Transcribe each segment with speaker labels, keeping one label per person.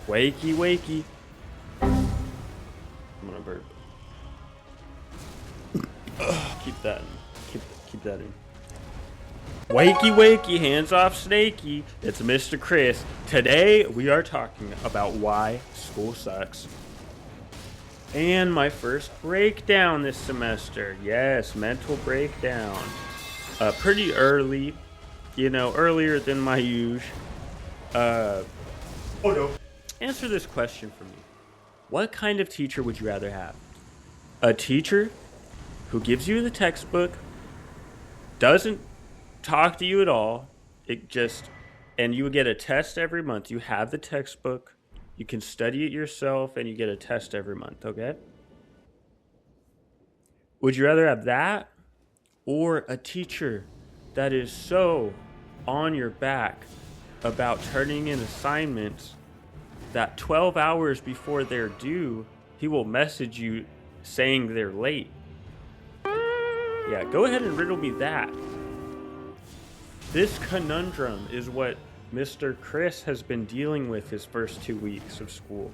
Speaker 1: Wakey, wakey. I'm gonna burp. Keep that in. Keep that in. Wakey, wakey, hands off Snakey. It's Mr. Chris. Today we are talking about why school sucks. And my first breakdown this semester. Yes, mental breakdown. Pretty early, you know, earlier than my usual. Oh no. Answer this question for me. What kind of teacher would you rather have? A teacher who gives you the textbook, doesn't talk to you at all, and you would get a test every month. You have the textbook, you can study it yourself, and you get a test every month, okay? Would you rather have that or a teacher that is so on your back about turning in assignments that 12 hours before they're due, he will message you saying they're late? Yeah, go ahead and riddle me that. This conundrum is what Mr. Chris has been dealing with his first 2 weeks of school.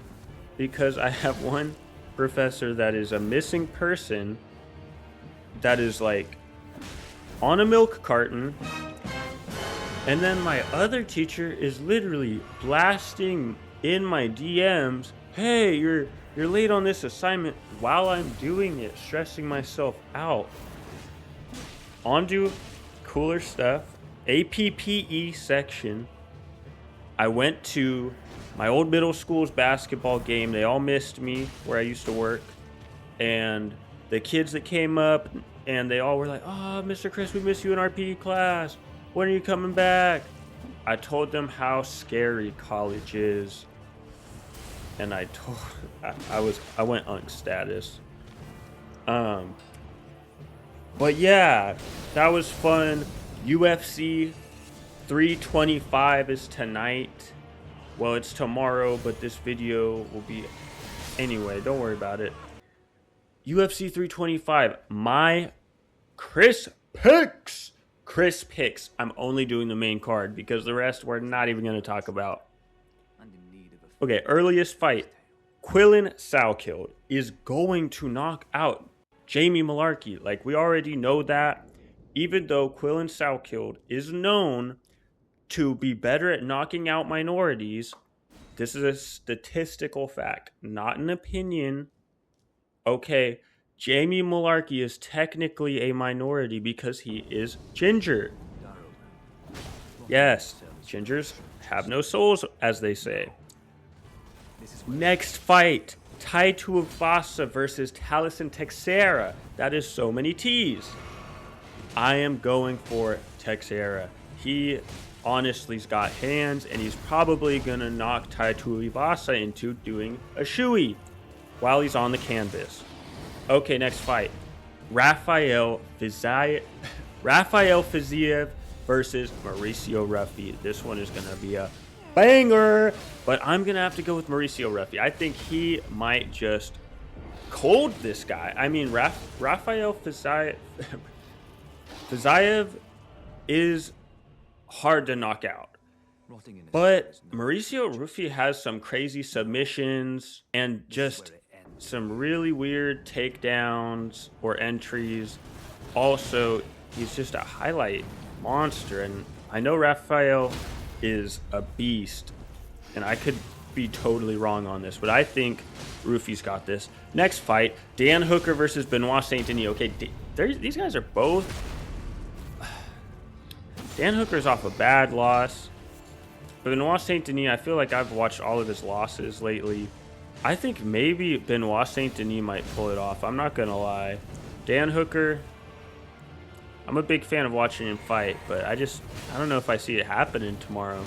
Speaker 1: Because I have one professor that is a missing person that is like on a milk carton. And then my other teacher is literally blasting in my DMs, hey, you're late on this assignment, while I'm doing it, stressing myself out. On to cooler stuff. APPE section. I went to my old middle school's basketball game. They all missed me where I used to work. And the kids that came up and they all were like, oh, Mr. Chris, we miss you in our PE class. When are you coming back? I told them how scary college is. And I went Unc status. But yeah, that was fun. UFC 325 is tonight. Well, it's tomorrow, but this video will be anyway. Don't worry about it. UFC 325. My Chris picks. Chris picks. I'm only doing the main card because the rest we're not even going to talk about. Okay, earliest fight. Quillen Salkeld is going to knock out Jamie Malarkey. Like, we already know that. Even though Quillen Salkeld is known to be better at knocking out minorities, this is a statistical fact, not an opinion. Okay, Jamie Malarkey is technically a minority because he is ginger. Yes, gingers have no souls, as they say. Next fight, Tai Tuivasa versus Taliesin Teixeira. That is so many T's. I am going for Teixeira. He honestly's got hands, and he's probably going to knock Tai Tuivasa into doing a shoey while he's on the canvas. Okay, next fight. Rafael Fiziev versus Mauricio Rufy. This one is going to be a banger, but I'm going to have to go with Mauricio Rufy. I think he might just cold this guy. I mean, Rafael Fiziev is hard to knock out. But Mauricio Rufy has some crazy submissions and just some really weird takedowns or entries. Also, he's just a highlight monster. And I know Rafael is a beast, and I could be totally wrong on this, but I think Rufy's got this. Next fight, Dan Hooker versus Benoit Saint Denis. Okay, these guys are both... Dan Hooker's off a bad loss. Benoit Saint Denis, I feel like I've watched all of his losses lately. I think maybe Benoit Saint Denis might pull it off. I'm not going to lie. Dan Hooker, I'm a big fan of watching him fight, but I don't know if I see it happening tomorrow.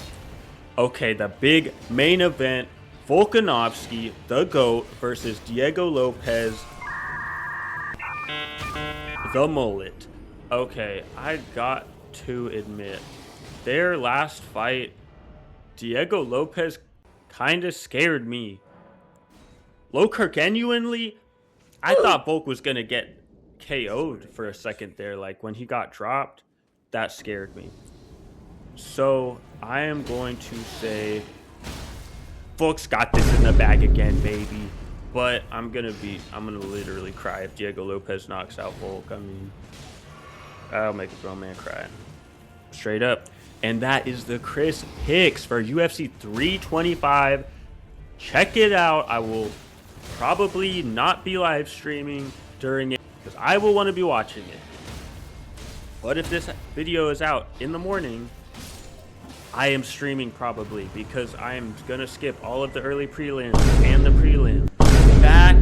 Speaker 1: Okay, the big main event, Volkanovski, the GOAT, versus Diego Lopez, the mullet. Okay, I got to admit, their last fight, Diego Lopez kind of scared me. Genuinely, I thought Volk was going to get KO'd for a second there. Like, when he got dropped, that scared me. So I am going to say Volk's got this in the bag again, baby. But I'm gonna literally cry if Diego Lopez knocks out Volk. I mean, I'll make a grown man cry. Straight up. And that is the Chris picks for UFC 325. Check it out. I will probably not be live streaming during it because I will want to be watching it. But if this video is out in the morning, I am streaming probably because I am going to skip all of the early prelims and the prelim. Back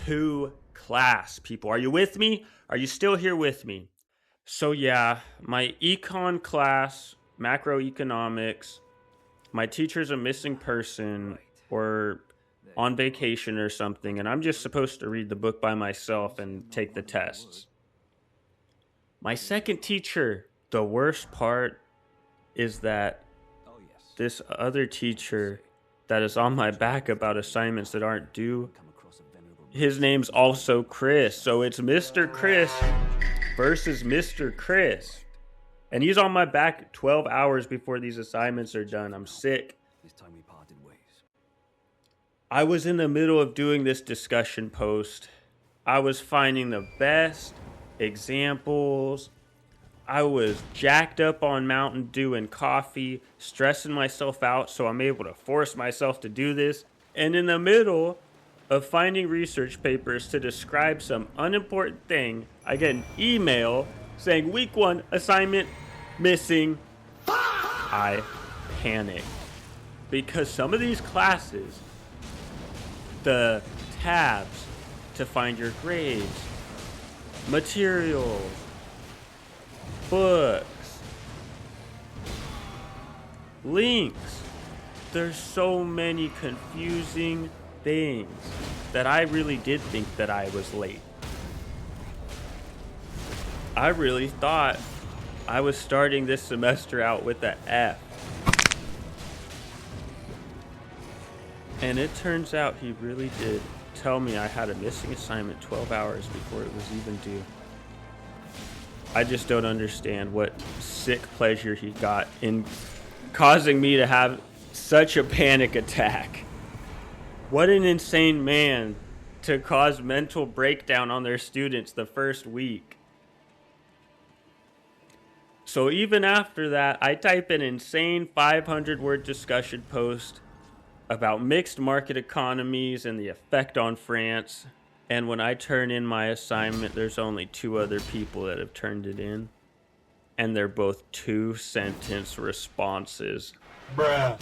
Speaker 1: to class, people. Are you with me? Are you still here with me? So yeah, my econ class, macroeconomics, my teacher's a missing person or on vacation or something, and I'm just supposed to read the book by myself and take the tests. My second teacher, the worst part is that this other teacher that is on my back about assignments that aren't due, his name's also Chris. So it's Mr. Chris versus Mr. Chris. And he's on my back 12 hours before these assignments are done. I'm sick. I was in the middle of doing this discussion post. I was finding the best examples. I was jacked up on Mountain Dew and coffee, stressing myself out so I'm able to force myself to do this. And in the middle of finding research papers to describe some unimportant thing, I get an email saying week 1 assignment missing. I panic because some of these classes, the tabs to find your grades, materials, books, links, there's so many confusing things that I really did think that I was late. I really thought I was starting this semester out with an F. And it turns out he really did tell me I had a missing assignment 12 hours before it was even due. I just don't understand what sick pleasure he got in causing me to have such a panic attack. What an insane man to cause mental breakdown on their students the first week. So even after that, I type an insane 500-word discussion post about mixed market economies and the effect on France. And when I turn in my assignment, there's only 2 other people that have turned it in. And they're both 2-sentence responses. Bruh.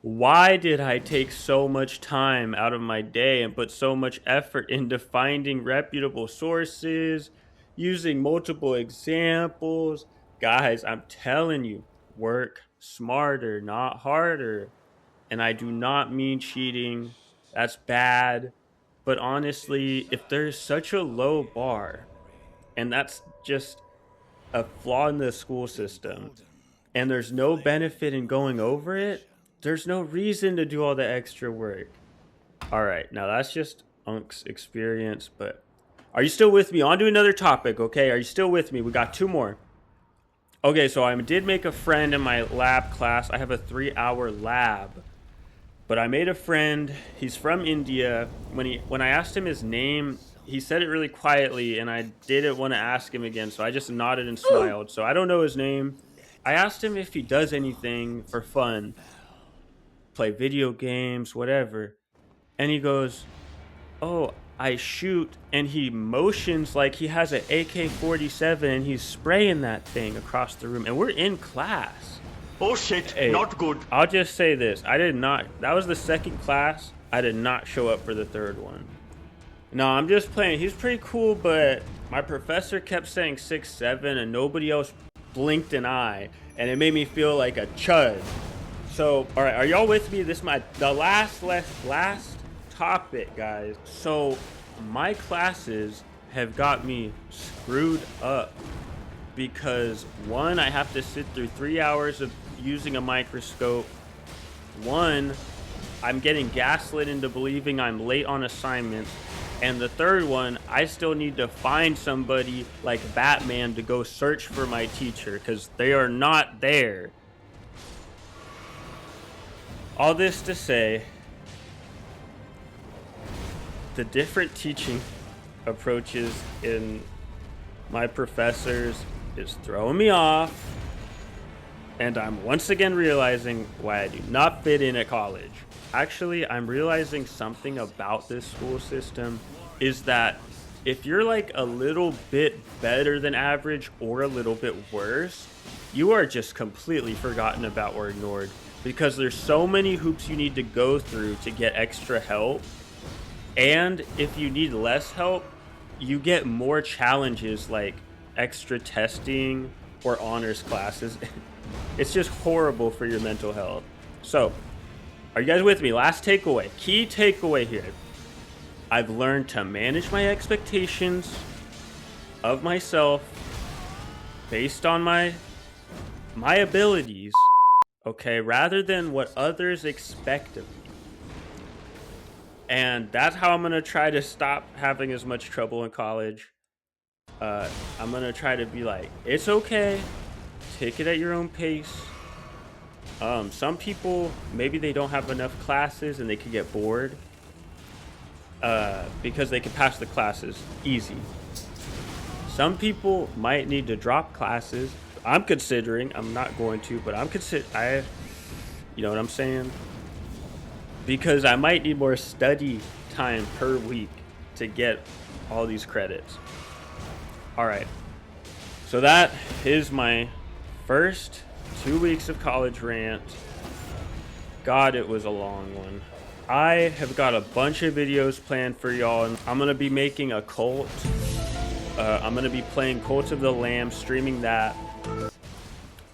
Speaker 1: Why did I take so much time out of my day and put so much effort into finding reputable sources, using multiple examples? Guys, I'm telling you, work smarter, not harder. And I do not mean cheating. That's bad. But honestly, if there's such a low bar, and that's just a flaw in the school system, and there's no benefit in going over it, there's no reason to do all the extra work. All right, now that's just Unc's experience, but are you still with me? On to another topic, okay? Are you still with me? We got 2 more. Okay, so I did make a friend in my lab class. I have a 3-hour lab. But I made a friend. He's from India. When I asked him his name, he said it really quietly, and I didn't want to ask him again, so I just nodded and smiled. So I don't know his name. I asked him if he does anything for fun, play video games, whatever. And he goes, "Oh, I shoot," and he motions like he has an AK-47 and he's spraying that thing across the room. And we're in class.
Speaker 2: Oh shit,
Speaker 1: hey,
Speaker 2: not good.
Speaker 1: I'll just say this. That was the second class. I did not show up for the third one. No, I'm just playing. He's pretty cool, but my professor kept saying 6'7", and nobody else blinked an eye, and it made me feel like a chud. So, all right, are y'all with me? This is the last topic, guys. So, my classes have got me screwed up because 1, I have to sit through 3 hours of using a microscope. 1, I'm getting gaslit into believing I'm late on assignments. And the third one, I still need to find somebody like Batman to go search for my teacher because they are not there. All this to say, the different teaching approaches in my professors is throwing me off, and I'm once again realizing why I do not fit in at college. Actually, I'm realizing something about this school system is that if you're like a little bit better than average or a little bit worse, you are just completely forgotten about or ignored, because there's so many hoops you need to go through to get extra help. And if you need less help, you get more challenges like extra testing or honors classes. It's just horrible for your mental health. So, are you guys with me? Last takeaway, key takeaway here. I've learned to manage my expectations of myself based on my abilities, okay, rather than what others expect of me. And that's how I'm going to try to stop having as much trouble in college. I'm going to try to be like, it's okay. Take it at your own pace. Some people, maybe they don't have enough classes and they could get bored because they can pass the classes easy. Some people might need to drop classes. I'm considering, I'm not going to, but you know what I'm saying? Because I might need more study time per week to get all these credits. All right. So that is my first 2 weeks of college rant. God, it was a long one. I have got a bunch of videos planned for y'all, and I'm going to be making a cult. I'm going to be playing Cult of the Lamb, streaming that.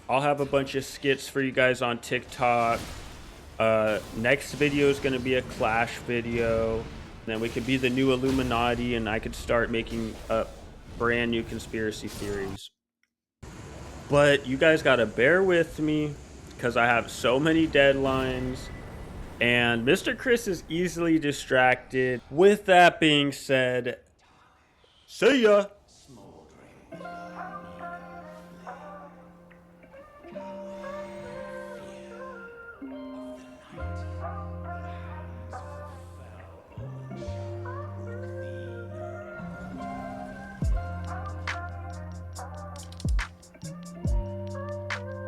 Speaker 1: I'll have a bunch of skits for you guys on TikTok. Next video is going to be a Clash video. Then we could be the new Illuminati, and I could start making up brand new conspiracy theories. But you guys got to bear with me because I have so many deadlines. And Mr. Chris is easily distracted. With that being said, see ya!